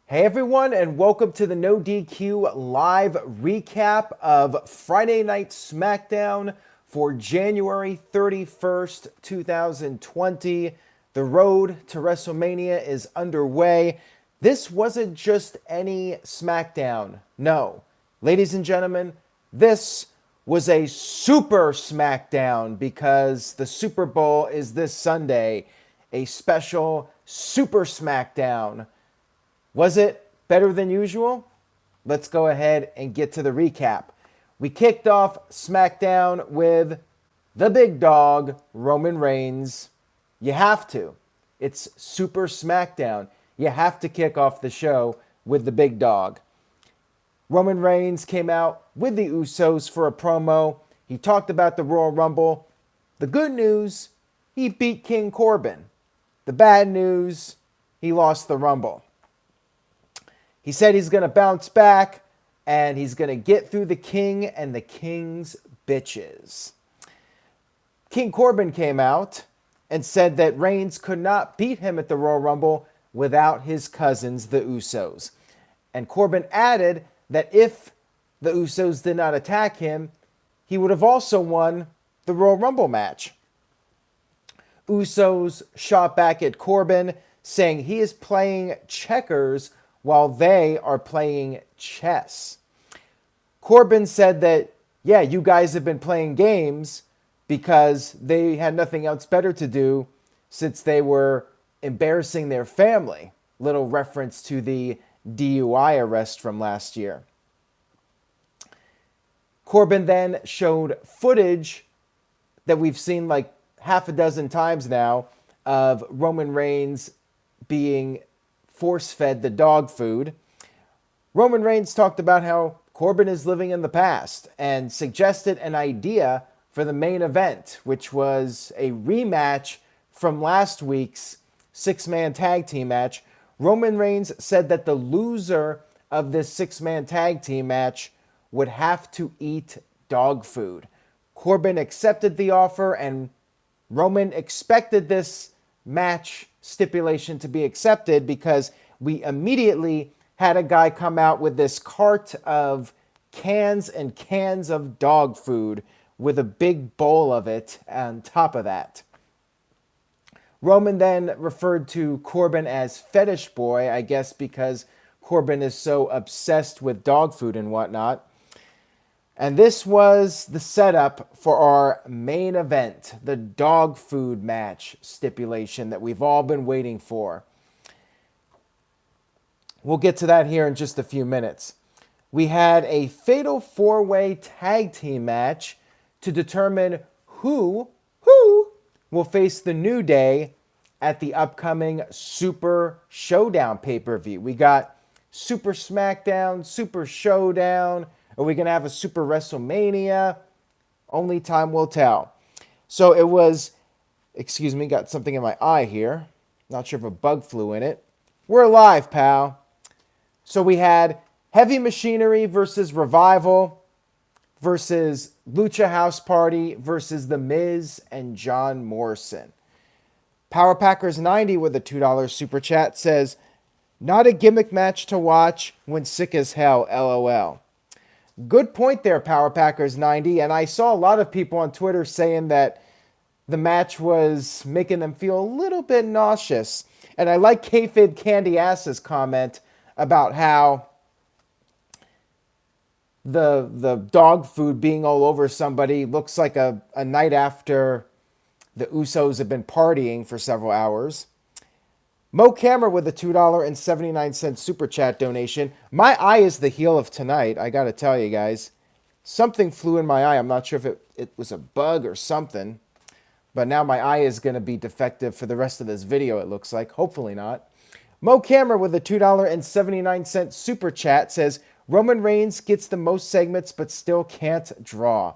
Hey everyone, and welcome to the No DQ live recap of Friday Night Smackdown for January 31st, 2020. The road to WrestleMania is underway. This wasn't just any Smackdown. No. Ladies and gentlemen, this was a super Smackdown because the Super Bowl is this Sunday. A special Super Smackdown. Was it better than usual? Let's go ahead and get to the recap. We kicked off SmackDown with the big dog, Roman Reigns. You have to. It's Super SmackDown. You have to kick off the show with the big dog. Roman Reigns came out with the Usos for a promo. He talked about the Royal Rumble. The good news, he beat King Corbin. The bad news, he lost the Rumble. He said he's going to bounce back and he's going to get through the King and the King's bitches. King Corbin came out and said that Reigns could not beat him at the Royal Rumble without his cousins, the Usos. And Corbin added that if the Usos did not attack him, he would have also won the Royal Rumble match. Usos shot back at Corbin, saying he is playing checkers while they are playing chess. Corbin said that, yeah, you guys have been playing games because they had nothing else better to do since they were embarrassing their family. Little reference to the DUI arrest from last year. Corbin then showed footage that we've seen like half a dozen times now of Roman Reigns being force-fed the dog food. Roman Reigns talked about how Corbin is living in the past and suggested an idea for the main event, which was a rematch from last week's six-man tag team match. Roman Reigns said that the loser of this six-man tag team match would have to eat dog food. Corbin accepted the offer, and Roman expected this match stipulation to be accepted because we immediately had a guy come out with this cart of cans and cans of dog food with a big bowl of it on top of that. Roman then referred to Corbin as fetish boy, I guess because Corbin is so obsessed with dog food and whatnot. And this was the setup for our main event, the dog food match stipulation that we've all been waiting for. We'll get to that here in just a few minutes. We had a fatal four-way tag team match to determine who will face the New Day at the upcoming Super Showdown pay-per-view. We got Super Smackdown, Super Showdown. Are we going to have a Super WrestleMania? Only time will tell. So it was, excuse me, got something in my eye here. Not sure if a bug flew in it. We're live, pal. So we had Heavy Machinery versus Revival versus Lucha House Party versus The Miz and John Morrison. Power Packers 90 with a $2 super chat says, not a gimmick match to watch when sick as hell, LOL. Good point there, Power Packers 90. And I saw a lot of people on Twitter saying that the match was making them feel a little bit nauseous. And I like Kayfabe Candy Ass's comment about how the dog food being all over somebody looks like a night after the Usos have been partying for several hours. Mo Camera with a $2.79 super chat donation. My eye is the heel of tonight, I gotta tell you guys. Something flew in my eye. I'm not sure if it was a bug or something. But now my eye is going to be defective for the rest of this video, it looks like. Hopefully not. Mo Camera with a $2.79 super chat says, Roman Reigns gets the most segments but still can't draw.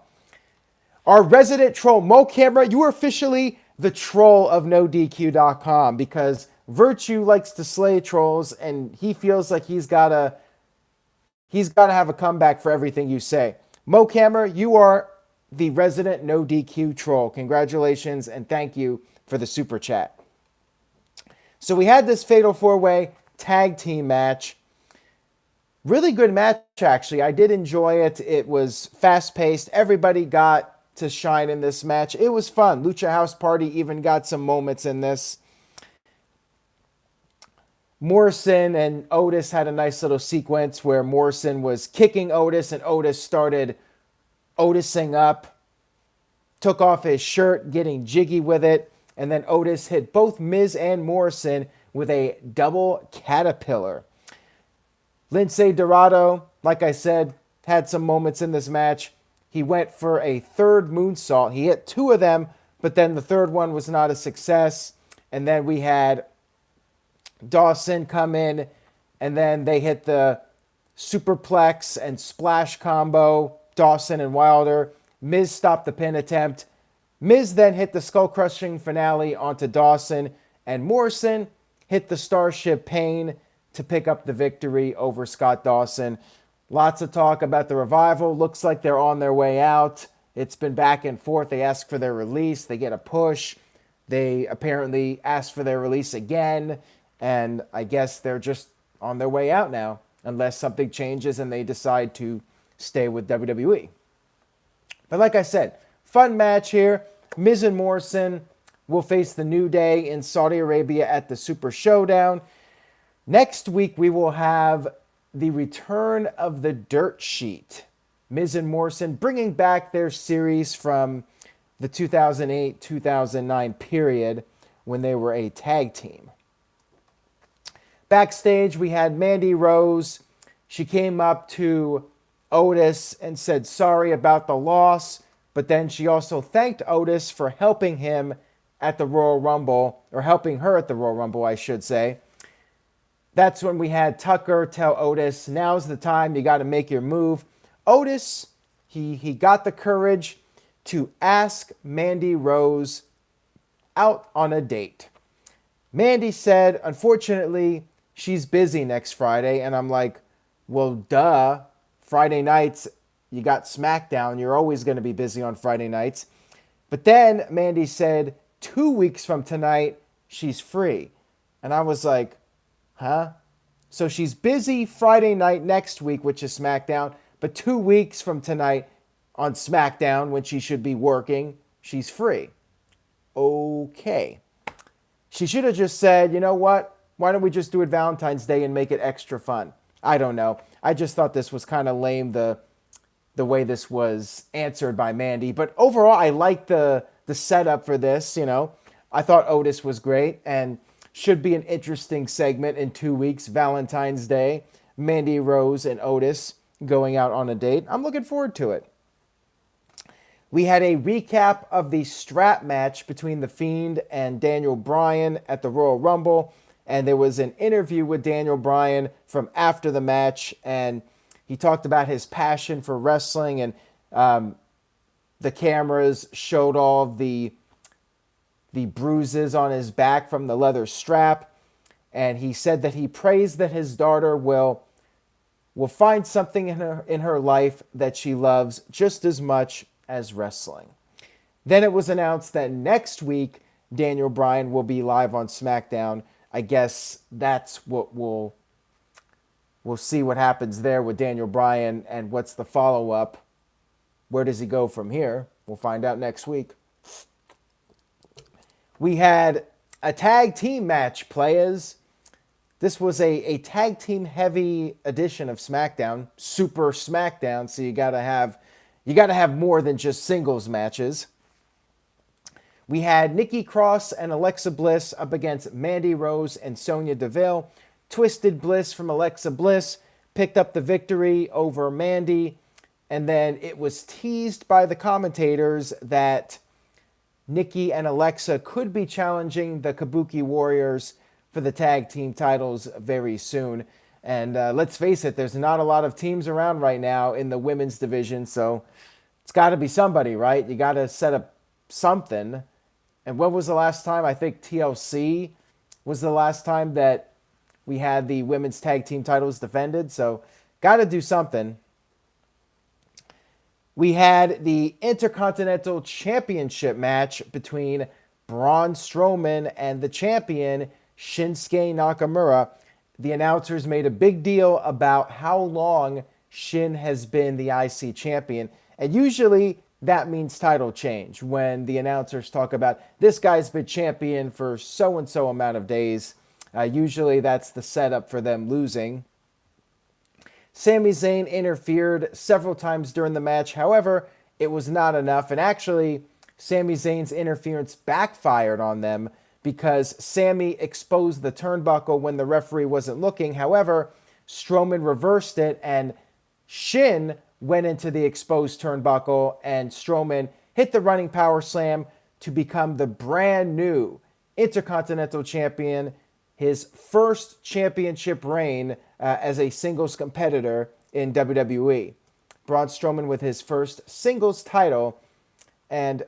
Our resident troll, Mo Camera, you are officially the troll of NoDQ.com because Virtue likes to slay trolls, and he feels like he's got to have a comeback for everything you say. Mo Camera, you are the resident No DQ troll. Congratulations, and thank you for the super chat. So we had this fatal four-way tag team match. Really good match, actually. I did enjoy it. It was fast-paced. Everybody got to shine in this match. It was fun. Lucha House Party even got some moments in this. Morrison and Otis had a nice little sequence where Morrison was kicking Otis and Otis started Otising up, took off his shirt, getting jiggy with it, and then Otis hit both Miz and Morrison with a double caterpillar. Lince Dorado, like I said, had some moments in this match. He went for a third moonsault. He hit two of them, but then the third one was not a success. And then we had Dawson come in, and then they hit the superplex and splash combo, Dawson and Wilder. Miz stopped the pin attempt. Miz then hit the skull-crushing finale onto Dawson, and Morrison hit the Starship Pain to pick up the victory over Scott Dawson. Lots of talk about the Revival. Looks like they're on their way out. It's been back and forth. They ask for their release. They get a push. They apparently ask for their release again. And I guess they're just on their way out now, unless something changes and they decide to stay with WWE. But like I said, fun match here. Miz and Morrison will face the New Day in Saudi Arabia at the Super Showdown. Next week, we will have the return of the Dirt Sheet. Miz and Morrison bringing back their series from the 2008-2009 period when they were a tag team. Backstage, we had Mandy Rose. She came up to Otis and said sorry about the loss, but then she also thanked Otis for helping him at the Royal Rumble, or helping her at the Royal Rumble, I should say. That's when we had Tucker tell Otis, now's the time, you got to make your move. Otis, he got the courage to ask Mandy Rose out on a date. Mandy said, unfortunately, she's busy next Friday. And I'm like, well, duh. Friday nights, you got Smackdown. You're always going to be busy on Friday nights. But then Mandy said, 2 weeks from tonight, she's free. And I was like, huh? So she's busy Friday night next week, which is SmackDown. But 2 weeks from tonight on SmackDown, when she should be working, she's free. Okay. She should have just said, you know what? Why don't we just do it Valentine's Day and make it extra fun? I don't know. I just thought this was kind of lame, the way this was answered by Mandy. But overall, I like the setup for this, you know. I thought Otis was great and should be an interesting segment in 2 weeks, Valentine's Day. Mandy Rose and Otis going out on a date. I'm looking forward to it. We had a recap of the strap match between The Fiend and Daniel Bryan at the Royal Rumble. And there was an interview with Daniel Bryan from after the match. And he talked about his passion for wrestling. And the cameras showed all the bruises on his back from the leather strap. And he said that he prays that his daughter will find something in her life that she loves just as much as wrestling. Then it was announced that next week, Daniel Bryan will be live on SmackDown. I guess that's what we'll see what happens there with Daniel Bryan and what's the follow-up. Where does he go from here? We'll find out next week. We had a tag team match, players. This was a tag team heavy edition of SmackDown, Super SmackDown, so you gotta have more than just singles matches. We had Nikki Cross and Alexa Bliss up against Mandy Rose and Sonya Deville. Twisted Bliss from Alexa Bliss picked up the victory over Mandy. And then it was teased by the commentators that Nikki and Alexa could be challenging the Kabuki Warriors for the tag team titles very soon. And let's face it, there's not a lot of teams around right now in the women's division, so it's got to be somebody, right? You got to set up something. And when was the last time? I think TLC was the last time that we had the women's tag team titles defended, so got to do something. We had the Intercontinental Championship match between Braun Strowman and the champion, Shinsuke Nakamura. the announcers made a big deal about how long Shin has been the IC champion. And usually that means title change when the announcers talk about this guy's been champion for so-and-so amount of days. Usually that's the setup for them losing. Sami Zayn interfered several times during the match. However, it was not enough. And actually, Sami Zayn's interference backfired on them because Sami exposed the turnbuckle when the referee wasn't looking. However, Strowman reversed it and Shin went into the exposed turnbuckle and Strowman hit the running power slam to become the brand new Intercontinental Champion, his first championship reign as a singles competitor in WWE. Braun Strowman with his first singles title. And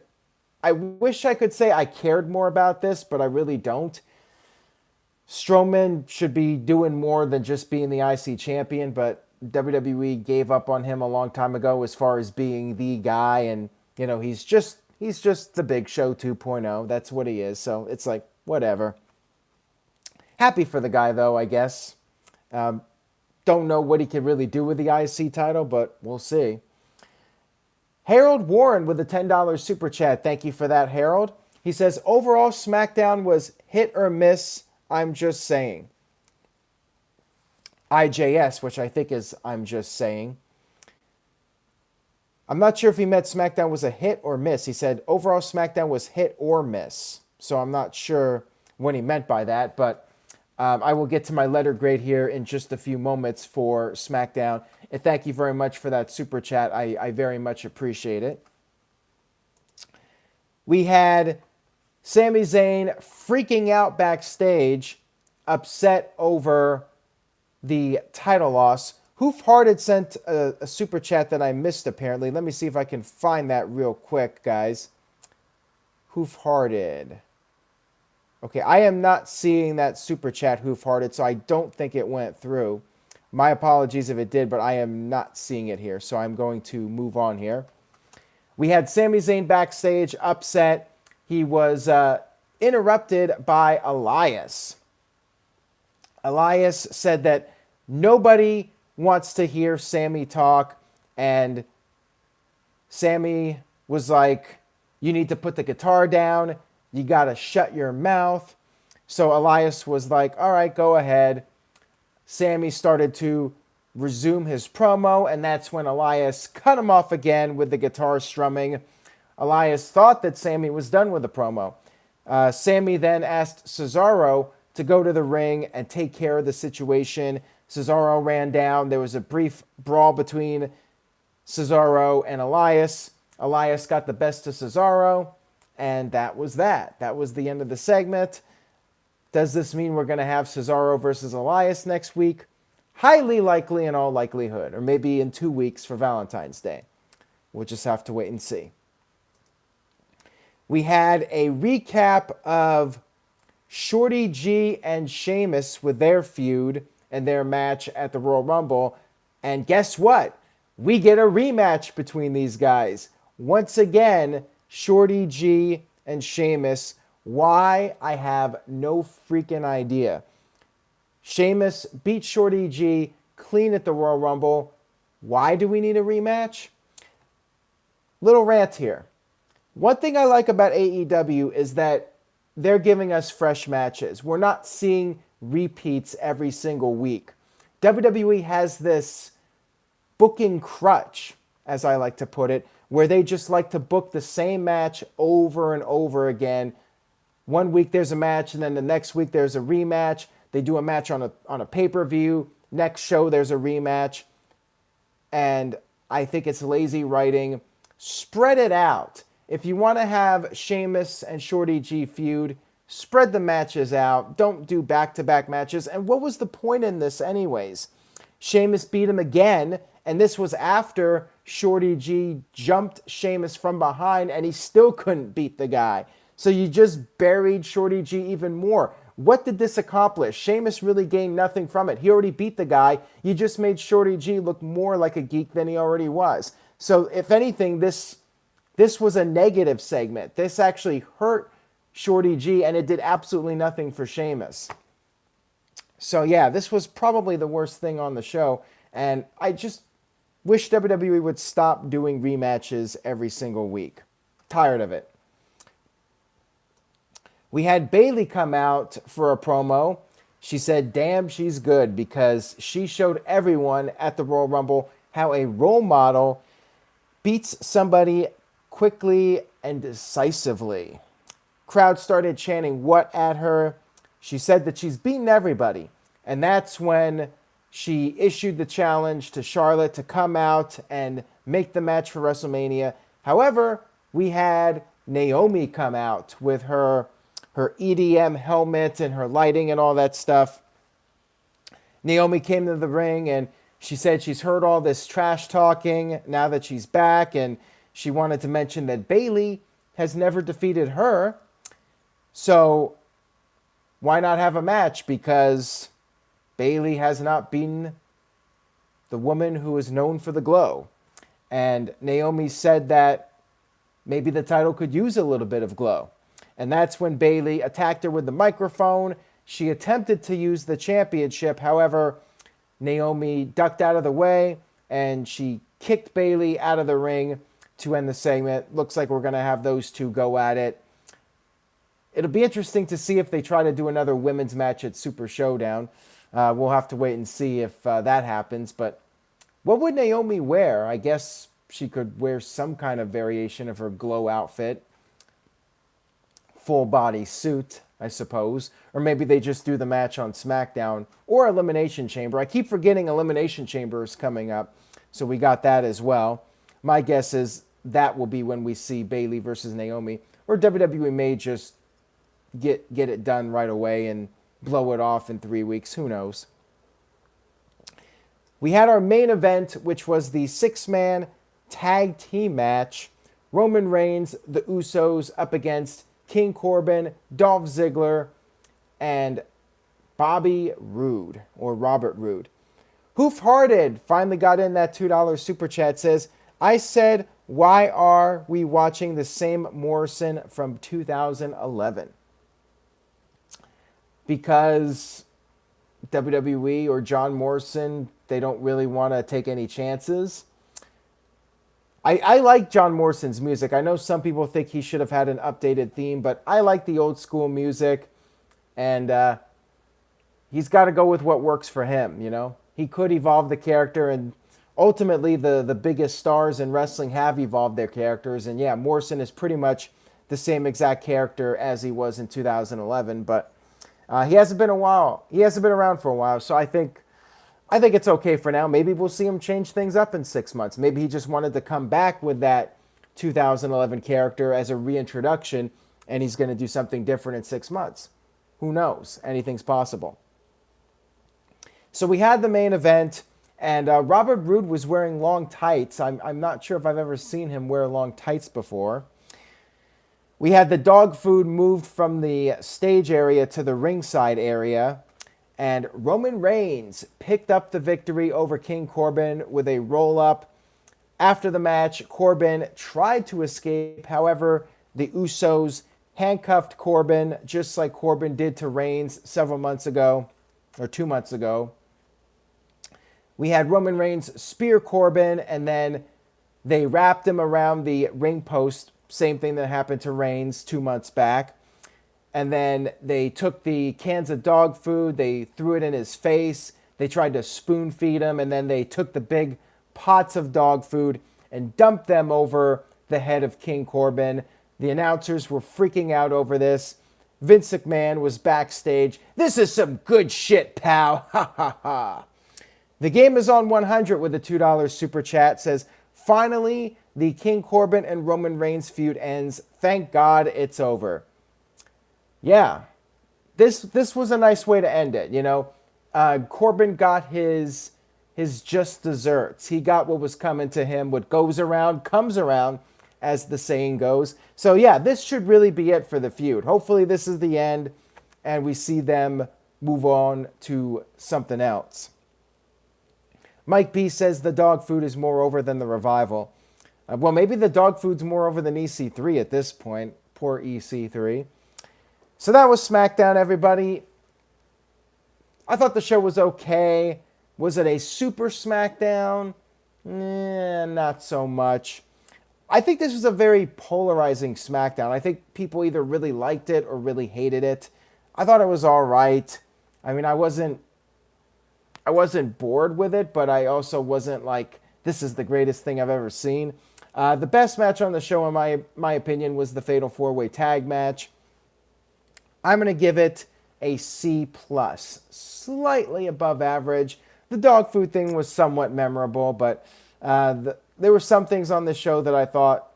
I wish I could say I cared more about this, but I really don't. Strowman should be doing more than just being the IC champion, but WWE gave up on him a long time ago as far as being the guy. And, you know, he's just the Big Show 2.0. That's what he is. So it's like, whatever. Happy for the guy, though, I guess. Don't know what he can really do with the IC title, but we'll see. Harold Warren with a $10 super chat. Thank you for that, Harold. He says, overall, SmackDown was hit or miss. I'm just saying. IJS, which I think is I'm just saying. I'm not sure if he meant SmackDown was a hit or miss. He said, overall, SmackDown was hit or miss. So I'm not sure what he meant by that, but I will get to my letter grade here in just a few moments for SmackDown. And thank you very much for that super chat. I very much appreciate it. We had Sami Zayn freaking out backstage, upset over the title loss. Hoof Hearted sent a super chat that I missed, apparently. Let me see if I can find that real quick, guys. Hoof Hearted. Okay, I am not seeing that super chat, Hoof Hearted, so I don't think it went through. My apologies if it did, but I am not seeing it here, so I'm going to move on here. We had Sami Zayn backstage, upset. He was interrupted by Elias. Elias said that nobody wants to hear Sami talk, and Sami was like, you need to put the guitar down. You got to shut your mouth. So Elias was like, all right, go ahead. Sami started to resume his promo, and that's when Elias cut him off again with the guitar strumming. Elias thought that Sami was done with the promo. Sami then asked Cesaro to go to the ring and take care of the situation. Cesaro ran down. There was a brief brawl between Cesaro and Elias. Elias got the best of Cesaro. And that was that. That was the end of the segment. Does this mean we're going to have Cesaro versus Elias next week? Highly likely in all likelihood. Or maybe in 2 weeks for Valentine's Day. We'll just have to wait and see. We had a recap of Shorty G and Sheamus with their feud and their match at the Royal Rumble. And guess what? We get a rematch between these guys. Once again, Shorty G and Sheamus. Why? I have no freaking idea. Sheamus beat Shorty G clean at the Royal Rumble. Why do we need a rematch? Little rant here. One thing I like about AEW is that they're giving us fresh matches. We're not seeing repeats every single week. WWE has this booking crutch, as I like to put it, where they just like to book the same match over and over again. One week there's a match, and then the next week there's a rematch. They do a match on a pay-per-view. Next show there's a rematch. And I think it's lazy writing. Spread it out. If you want to have Sheamus and Shorty G feud, spread the matches out. Don't do back-to-back matches. And what was the point in this anyways? Sheamus beat him again, and this was after Shorty G jumped Sheamus from behind, and he still couldn't beat the guy. So you just buried Shorty G even more. What did this accomplish? Sheamus really gained nothing from it. He already beat the guy. You just made Shorty G look more like a geek than he already was. So if anything, this was a negative segment. This actually hurt Shorty G, and it did absolutely nothing for Sheamus. So yeah, this was probably the worst thing on the show, and I just wish WWE would stop doing rematches every single week. Tired of it. We had Bayley come out for a promo. She said, damn, she's good, because she showed everyone at the Royal Rumble how a role model beats somebody quickly and decisively. Crowd started chanting what at her. She said that she's beaten everybody. And that's when she issued the challenge to Charlotte to come out and make the match for WrestleMania. However, we had Naomi come out with her EDM helmet and her lighting and all that stuff. Naomi came to the ring and she said she's heard all this trash talking now that she's back, and she wanted to mention that Bayley has never defeated her. So why not have a match? Because Bayley has not beaten the woman who is known for the glow. And Naomi said that maybe the title could use a little bit of glow. And that's when Bayley attacked her with the microphone. She attempted to use the championship. However, Naomi ducked out of the way and she kicked Bayley out of the ring to end the segment. Looks like we're going to have those two go at it. It'll be interesting to see if they try to do another women's match at Super Showdown. We'll have to wait and see if that happens. But what would Naomi wear? I guess she could wear some kind of variation of her glow outfit. Full body suit, I suppose. Or maybe they just do the match on SmackDown or Elimination Chamber. I keep forgetting Elimination Chamber is coming up, so we got that as well. My guess is that will be when we see Bayley versus Naomi, or WWE may just get it done right away and blow it off in 3 weeks. Who knows? We had our main event, which was the 6-man tag team match. Roman Reigns, the Usos, up against King Corbin, Dolph Ziggler, and Bobby Roode, or Robert Roode. Hoof-Hearted finally got in that $2 super chat. Says, I said, why are we watching the same Morrison from 2011? Because WWE or John Morrison, they don't really want to take any chances. I like John Morrison's music. I know some people think he should have had an updated theme, but I like the old school music, and he's got to go with what works for him, you know? He could evolve the character, and ultimately the biggest stars in wrestling have evolved their characters, and yeah, Morrison is pretty much the same exact character as he was in 2011, but he hasn't been around for a while, so I think it's okay for now. Maybe we'll see him change things up in 6 months. Maybe he just wanted to come back with that 2011 character as a reintroduction, and he's going to do something different in 6 months. Who knows? Anything's possible. So we had the main event, and Robert Roode was wearing long tights. I'm not sure if I've ever seen him wear long tights before. We had the dog food moved from the stage area to the ringside area. And Roman Reigns picked up the victory over King Corbin with a roll-up. After the match, Corbin tried to escape. However, the Usos handcuffed Corbin, just like Corbin did to Reigns several months ago, or 2 months ago. We had Roman Reigns spear Corbin, and then they wrapped him around the ring post. Same thing that happened to Reigns 2 months back. And then they took the cans of dog food, they threw it in his face, they tried to spoon feed him, and then they took the big pots of dog food and dumped them over the head of King Corbin. The announcers were freaking out over this. Vince McMahon was backstage. This is some good shit, pal. Ha ha ha. The game is on 100 with a $2 super chat. Says, finally, the King Corbin and Roman Reigns feud ends. Thank God it's over. Yeah, this was a nice way to end it, you know. Corbin got his just desserts. He got what was coming to him. What goes around comes around, as the saying goes. So yeah, this should really be it for the feud. Hopefully this is the end, and we see them move on to something else. Mike B says the dog food is more over than the revival. Well, maybe the dog food's more over than EC3 at this point. Poor EC3. So that was SmackDown, everybody. I thought the show was okay. Was it a super SmackDown? Not so much. I think this was a very polarizing SmackDown. I think people either really liked it or really hated it. I thought it was all right. I mean, I wasn't bored with it, but I also wasn't like, this is the greatest thing I've ever seen. The best match on the show, in my opinion, was the Fatal 4-Way Tag match. I'm going to give it a C+, slightly above average. The dog food thing was somewhat memorable, but there were some things on the show that I thought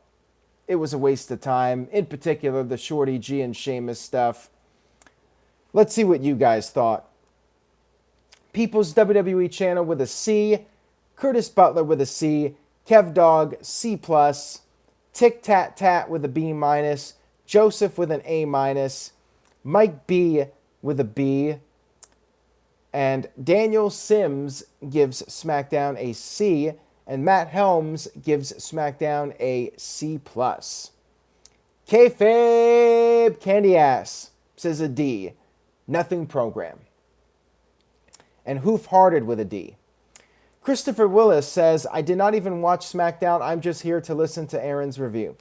it was a waste of time. In particular, the Shorty G and Sheamus stuff. Let's see what you guys thought. People's WWE channel with a C. Curtis Butler with a C. Kev Dog, C+. Tic Tat Tat with a B-. Joseph with an A-. Mike B with a B. And Daniel Sims gives SmackDown a C. And Matt Helms gives SmackDown a C+. Kayfabe Candy Ass says a D. Nothing program. And Hoof Hearted with a D. Christopher Willis says, I did not even watch SmackDown. I'm just here to listen to Aaron's review.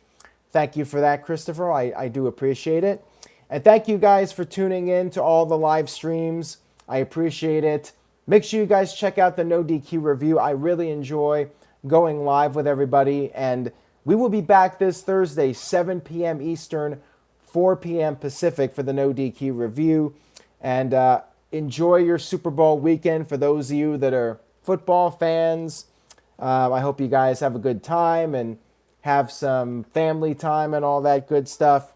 Thank you for that, Christopher. I do appreciate it. And thank you guys for tuning in to all the live streams. I appreciate it. Make sure you guys check out the No DQ review. I really enjoy going live with everybody. And we will be back this Thursday, 7 p.m. Eastern, 4 p.m. Pacific for the No DQ review. And enjoy your Super Bowl weekend for those of you that are football fans. I hope you guys have a good time and have some family time and all that good stuff.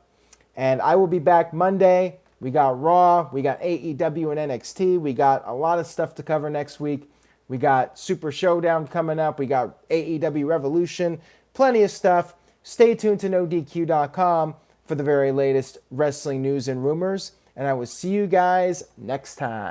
And I will be back Monday. We got Raw, we got AEW and NXT. We got a lot of stuff to cover next week. We got Super Showdown coming up. We got AEW Revolution. Plenty of stuff. Stay tuned to NoDQ.com for the very latest wrestling news and rumors. And I will see you guys next time.